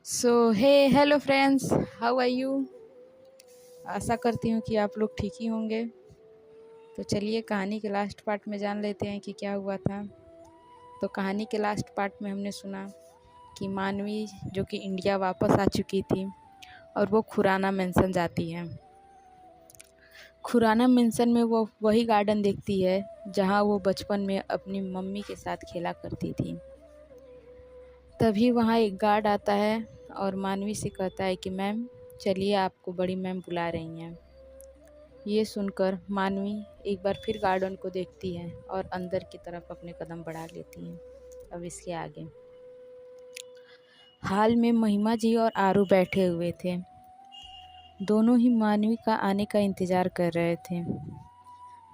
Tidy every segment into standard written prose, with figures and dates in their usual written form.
So hey hello friends, how are you. आशा करती हूँ कि आप लोग ठीक ही होंगे। तो चलिए कहानी के लास्ट पार्ट में जान लेते हैं कि क्या हुआ था। तो कहानी के लास्ट पार्ट में हमने सुना कि मानवी जो कि इंडिया वापस आ चुकी थी और वो खुराना मेंशन जाती है। खुराना मेंशन में वो वही गार्डन देखती है जहाँ वो बचपन में अपनी मम्मी के साथ खेला करती थी। तभी वहाँ एक गार्ड आता है और मानवी से कहता है कि मैम चलिए, आपको बड़ी मैम बुला रही हैं। ये सुनकर मानवी एक बार फिर गार्डन को देखती है और अंदर की तरफ अपने कदम बढ़ा लेती है। अब इसके आगे हाल में महिमा जी और आरू बैठे हुए थे। दोनों ही मानवी का आने का इंतज़ार कर रहे थे।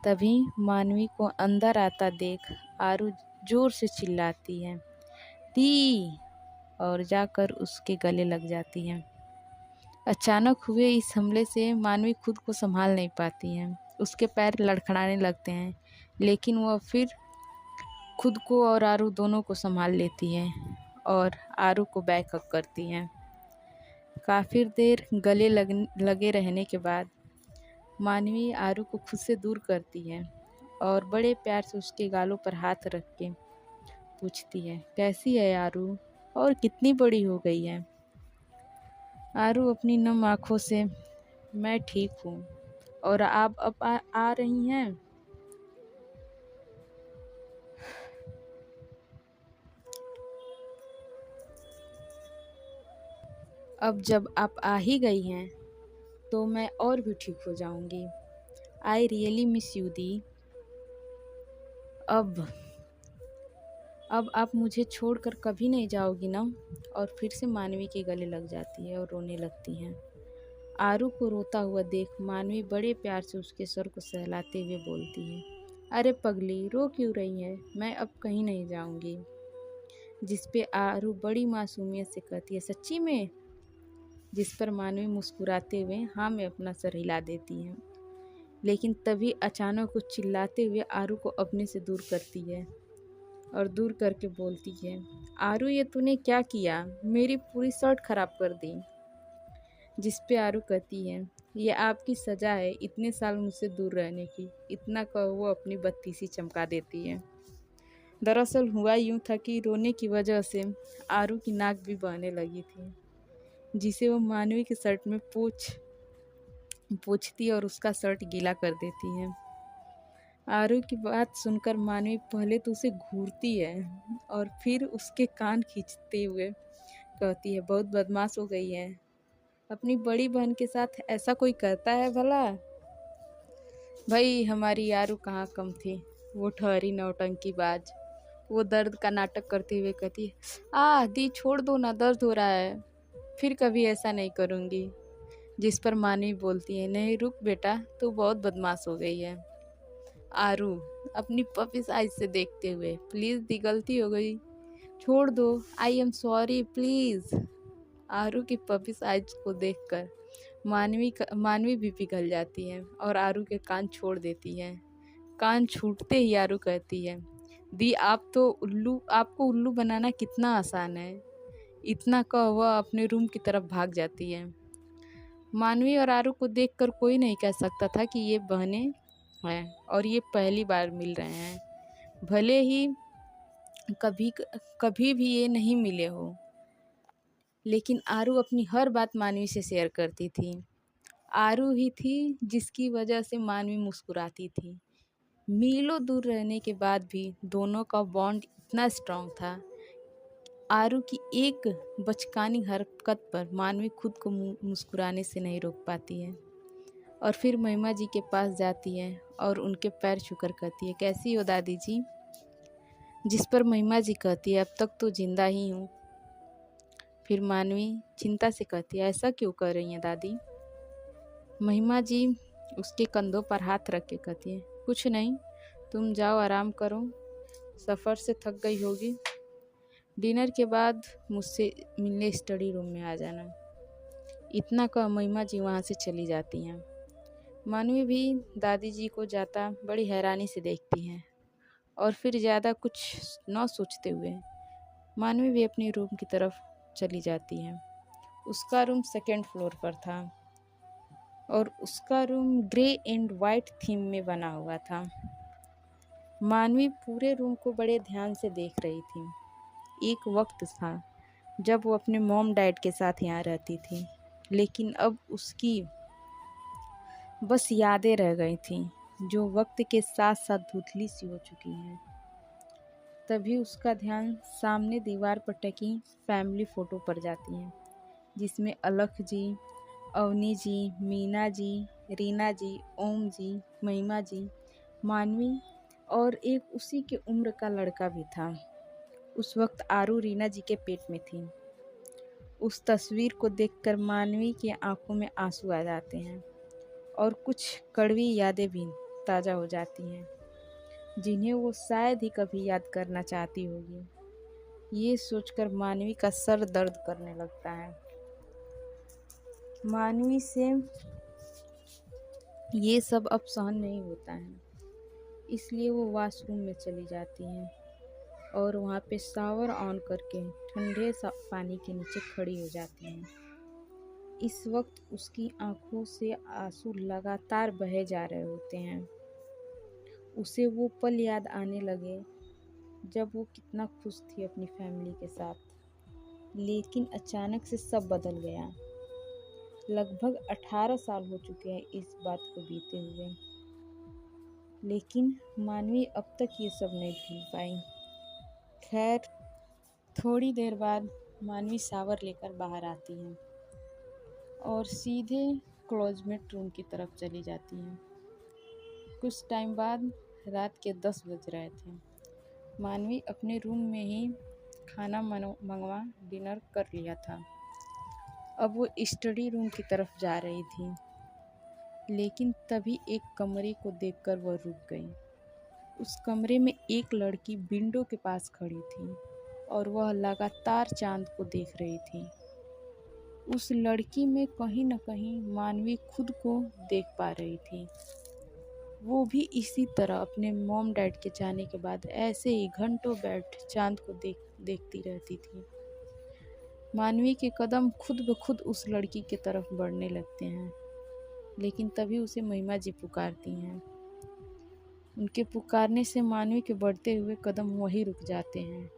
तभी मानवी को अंदर आता देख आरू जोर से चिल्लाती है, दी, और जाकर उसके गले लग जाती है। अचानक हुए इस हमले से मानवी खुद को संभाल नहीं पाती है। उसके पैर लड़खड़ाने लगते हैं, लेकिन वह फिर खुद को और आरू दोनों को संभाल लेती है और आरू को बैकअप करती हैं। काफ़ी देर गले लगे रहने के बाद मानवी आरू को खुद से दूर करती है और बड़े प्यार से उसके गालों पर हाथ रख के पूछती है, कैसी है आरू और कितनी बड़ी हो गई है। आरू अपनी नम आँखों से, मैं ठीक हूँ, और आप अब आ रही हैं। अब जब आप आ ही गई हैं तो मैं और भी ठीक हो जाऊंगी। आई रियली मिस यू दी। अब आप मुझे छोड़कर कभी नहीं जाओगी ना। और फिर से मानवी के गले लग जाती है और रोने लगती हैं। आरू को रोता हुआ देख मानवी बड़े प्यार से उसके सर को सहलाते हुए बोलती है, अरे पगली, रो क्यों रही है, मैं अब कहीं नहीं जाऊंगी। जिस पे आरू बड़ी मासूमियत से कहती है, सच्ची में। जिस पर मानवी मुस्कुराते हुए हाँ में अपना सर हिला देती है। लेकिन तभी अचानक वो चिल्लाते हुए आरू को अपने से दूर करती है और दूर करके बोलती है, आरू ये तूने क्या किया, मेरी पूरी शर्ट खराब कर दी। जिस पे आरू कहती है, ये आपकी सज़ा है इतने साल मुझसे दूर रहने की। इतना कह वो अपनी बत्तीसी चमका देती है। दरअसल हुआ यूँ था कि रोने की वजह से आरू की नाक भी बहने लगी थी, जिसे वो मानवी के शर्ट में पोंछती और उसका शर्ट गीला कर देती है। आरू की बात सुनकर मानवी पहले तो उसे घूरती है और फिर उसके कान खींचते हुए कहती है, बहुत बदमाश हो गई है। अपनी बड़ी बहन के साथ ऐसा कोई करता है भला। भाई हमारी आरू कहाँ कम थी, वो ठहरी नौटंकीबाज। वो दर्द का नाटक करते हुए कहती है, दी छोड़ दो ना, दर्द हो रहा है, फिर कभी ऐसा नहीं करूँगी। जिस पर मानवी बोलती है, नहीं रुक बेटा, तू बहुत बदमाश हो गई है। आरू अपनी पपिस आइज से देखते हुए, प्लीज़ दी, गलती हो गई, छोड़ दो, आई एम सॉरी प्लीज़। आरू की पपिस आइज को देखकर मानवी भी पिघल जाती है और आरू के कान छोड़ देती है। कान छूटते ही आरू कहती है, दी आपको उल्लू बनाना कितना आसान है। इतना कह वह अपने रूम की तरफ भाग जाती है। मानवी और आरू को देखकर कोई नहीं कह सकता था कि ये बहनें हैं और ये पहली बार मिल रहे हैं। भले ही कभी भी ये नहीं मिले हो, लेकिन आरू अपनी हर बात मानवी से शेयर करती थी। आरू ही थी जिसकी वजह से मानवी मुस्कुराती थी। मीलों दूर रहने के बाद भी दोनों का बॉन्ड इतना स्ट्रांग था। आरू की एक बचकानी हरकत पर मानवी खुद को मुस्कुराने से नहीं रोक पाती है और फिर महिमा जी के पास जाती है और उनके पैर छूकर कहती है, कैसी हो दादी जी। जिस पर महिमा जी कहती है, अब तक तो जिंदा ही हूँ। फिर मानवी चिंता से कहती है, ऐसा क्यों कर रही हैं दादी। महिमा जी उसके कंधों पर हाथ रख के कहती है, कुछ नहीं, तुम जाओ आराम करो, सफ़र से थक गई होगी। डिनर के बाद मुझसे मिलने स्टडी रूम में आ जाना। इतना कह महिमा जी वहाँ से चली जाती हैं। मानवी भी दादी जी को जाता बड़ी हैरानी से देखती हैं और फिर ज़्यादा कुछ न सोचते हुए मानवी भी अपनी रूम की तरफ चली जाती है। उसका रूम सेकंड फ्लोर पर था और उसका room grey and white theme में बना हुआ था। मानवी पूरे रूम को बड़े ध्यान से देख रही थी। एक वक्त था जब वो अपने मॉम डैड के साथ यहाँ रहती थी, लेकिन अब उसकी बस यादें रह गई थीं, जो वक्त के साथ साथ धुंधली सी हो चुकी हैं। तभी उसका ध्यान सामने दीवार पर टकी फैमिली फ़ोटो पर जाती है, जिसमें अलख जी, अवनी जी, मीना जी, रीना जी, ओम जी, महिमा जी, मानवी और एक उसी के उम्र का लड़का भी था। उस वक्त आरू रीना जी के पेट में थी। उस तस्वीर को देखकर मानवी की आंखों में आंसू आ जाते हैं और कुछ कड़वी यादें भी ताज़ा हो जाती हैं, जिन्हें वो शायद ही कभी याद करना चाहती होगी। ये सोचकर मानवी का सर दर्द करने लगता है। मानवी से ये सब अब सहन नहीं होता है, इसलिए वो वॉशरूम में चली जाती है और वहाँ पे शावर ऑन करके ठंडे पानी के नीचे खड़ी हो जाती हैं। इस वक्त उसकी आंखों से आंसू लगातार बहे जा रहे होते हैं। उसे वो पल याद आने लगे जब वो कितना खुश थी अपनी फैमिली के साथ, लेकिन अचानक से सब बदल गया। लगभग 18 साल हो चुके हैं इस बात को बीते हुए, लेकिन मानवी अब तक ये सब नहीं भूल पाई। खैर, थोड़ी देर बाद मानवी शावर लेकर बाहर आती है और सीधे क्लोजमेट रूम की तरफ चली जाती है। कुछ टाइम बाद रात के 10 बज रहे थे। मानवी अपने रूम में ही खाना मंगवा डिनर कर लिया था। अब वो स्टडी रूम की तरफ जा रही थी, लेकिन तभी एक कमरे को देखकर वह रुक गई। उस कमरे में एक लड़की विंडो के पास खड़ी थी और वह लगातार चांद को देख रही थी। उस लड़की में कहीं न कहीं मानवी खुद को देख पा रही थी। वो भी इसी तरह अपने मॉम डैड के जाने के बाद ऐसे ही घंटों बैठ चांद को देखती रहती थी। मानवी के कदम खुद ब खुद उस लड़की की तरफ बढ़ने लगते हैं, लेकिन तभी उसे महिमा जी पुकारती हैं। उनके पुकारने से मानवी के बढ़ते हुए कदम वहीं रुक जाते हैं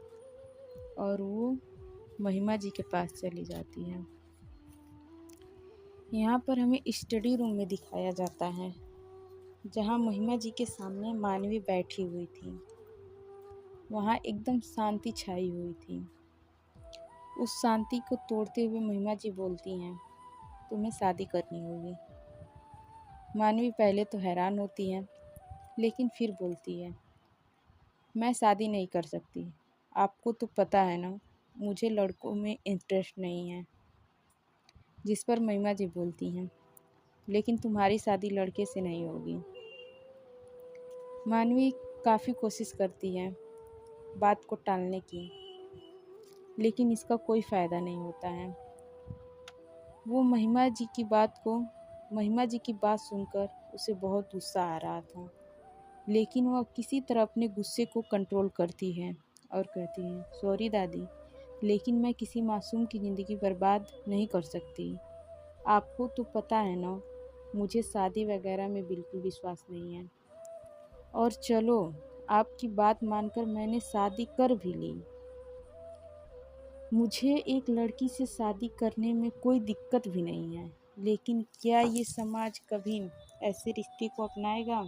और वो महिमा जी के पास चली जाती हैं। यहाँ पर हमें स्टडी रूम में दिखाया जाता है, जहाँ महिमा जी के सामने मानवी बैठी हुई थी। वहाँ एकदम शांति छाई हुई थी। उस शांति को तोड़ते हुए महिमा जी बोलती हैं, तुम्हें शादी करनी होगी। मानवी पहले तो हैरान होती है, लेकिन फिर बोलती है, मैं शादी नहीं कर सकती। आपको तो पता है ना, मुझे लड़कों में इंटरेस्ट नहीं है। जिस पर महिमा जी बोलती हैं, लेकिन तुम्हारी शादी लड़के से नहीं होगी। मानवी काफ़ी कोशिश करती है बात को टालने की, लेकिन इसका कोई फ़ायदा नहीं होता है। वो महिमा जी की बात सुनकर उसे बहुत गुस्सा आ रहा था, लेकिन वह किसी तरह अपने गुस्से को कंट्रोल करती है और कहती है, सॉरी दादी, लेकिन मैं किसी मासूम की ज़िंदगी बर्बाद नहीं कर सकती। आपको तो पता है ना, मुझे शादी वगैरह में बिल्कुल विश्वास नहीं है। और चलो, आपकी बात मानकर मैंने शादी कर भी ली। मुझे एक लड़की से शादी करने में कोई दिक्कत भी नहीं है, लेकिन क्या ये समाज कभी ऐसे रिश्ते को अपनाएगा?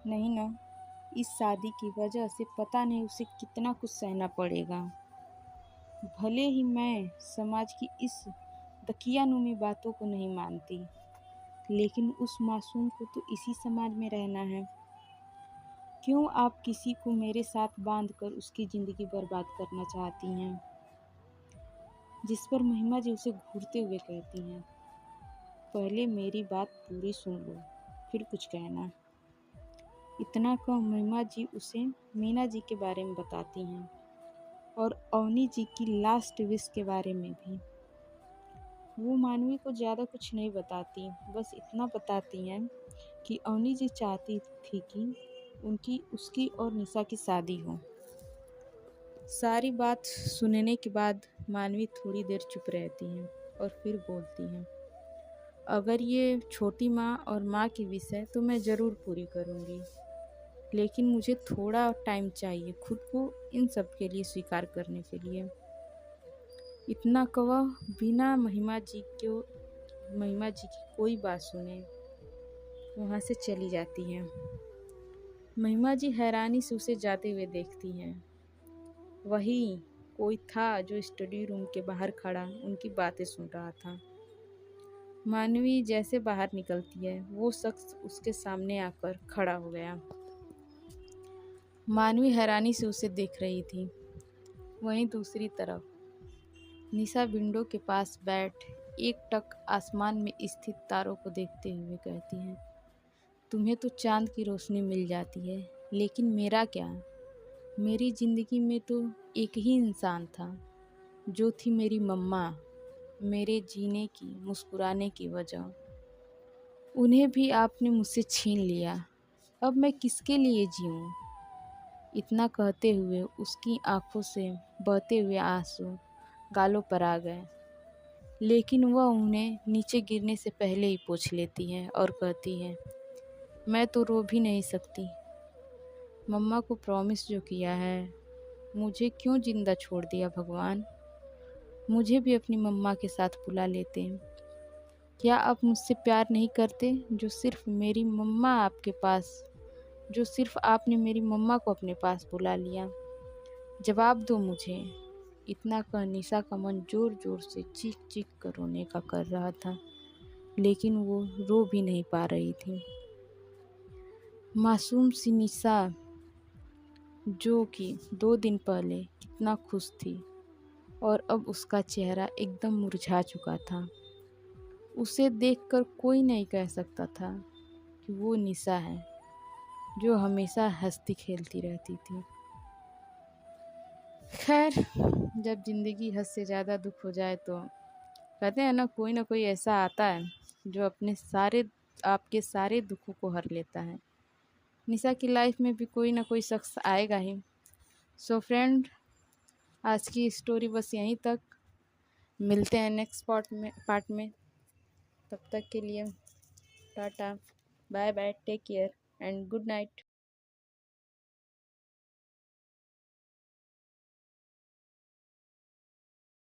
नहीं ना। इस शादी की वजह से पता नहीं उसे कितना कुछ सहना पड़ेगा। भले ही मैं समाज की इस दकियानुमी बातों को नहीं मानती, लेकिन उस मासूम को तो इसी समाज में रहना है। क्यों आप किसी को मेरे साथ बांधकर उसकी ज़िंदगी बर्बाद करना चाहती हैं? जिस पर महिमा जी उसे घूरते हुए कहती हैं, पहले मेरी बात पूरी सुन लो, फिर कुछ कहना। इतना कह महिमा जी उसे मीना जी के बारे में बताती हैं और अवनी जी की लास्ट विश के बारे में भी। वो मानवी को ज़्यादा कुछ नहीं बताती, बस इतना बताती हैं कि अवनी जी चाहती थी कि उसकी और निशा की शादी हो। सारी बात सुनने के बाद मानवी थोड़ी देर चुप रहती हैं और फिर बोलती हैं, अगर ये छोटी माँ और माँ की विश है तो मैं ज़रूर पूरी करूँगी, लेकिन मुझे थोड़ा टाइम चाहिए खुद को इन सब के लिए स्वीकार करने के लिए। इतना कवा बिना महिमा जी की कोई बात सुने वहाँ से चली जाती हैं। महिमा जी हैरानी से उसे जाते हुए देखती हैं। वही कोई था जो स्टडी रूम के बाहर खड़ा उनकी बातें सुन रहा था। मानवी जैसे बाहर निकलती है वो शख्स उसके सामने आकर खड़ा हो गया। मानवी हैरानी से उसे देख रही थी। वहीं दूसरी तरफ निशा विंडो के पास बैठ एकटक आसमान में स्थित तारों को देखते हुए कहती है, तुम्हें तो चांद की रोशनी मिल जाती है, लेकिन मेरा क्या? मेरी जिंदगी में तो एक ही इंसान था, जो थी मेरी मम्मा, मेरे जीने की मुस्कुराने की वजह। उन्हें भी आपने मुझसे छीन लिया। अब मैं किसके लिए जीऊँ? इतना कहते हुए उसकी आंखों से बहते हुए आंसू गालों पर आ गए, लेकिन वह उन्हें नीचे गिरने से पहले ही पोंछ लेती है और कहती है, मैं तो रो भी नहीं सकती। मम्मा को प्रॉमिस जो किया है, मुझे क्यों जिंदा छोड़ दिया भगवान? मुझे भी अपनी मम्मा के साथ बुला लेते। क्या आप मुझसे प्यार नहीं करते जो सिर्फ आपने मेरी मम्मा को अपने पास बुला लिया? जवाब दो मुझे। इतना कह निशा का मन जोर जोर से चीख चीख कर रोने का कर रहा था, लेकिन वो रो भी नहीं पा रही थी। मासूम सी निशा, जो कि 2 दिन पहले कितना खुश थी और अब उसका चेहरा एकदम मुरझा चुका था। उसे देखकर कोई नहीं कह सकता था कि वो निशा है, जो हमेशा हंसती खेलती रहती थी। खैर, जब ज़िंदगी हद से ज़्यादा दुख हो जाए तो कहते हैं ना कोई ऐसा आता है जो आपके सारे दुखों को हर लेता है। निशा की लाइफ में भी कोई ना कोई शख्स आएगा ही। सो फ्रेंड, आज की स्टोरी बस यहीं तक। मिलते हैं नेक्स्ट पार्ट में। तब तक के लिए tata, bye bye, take care and good night.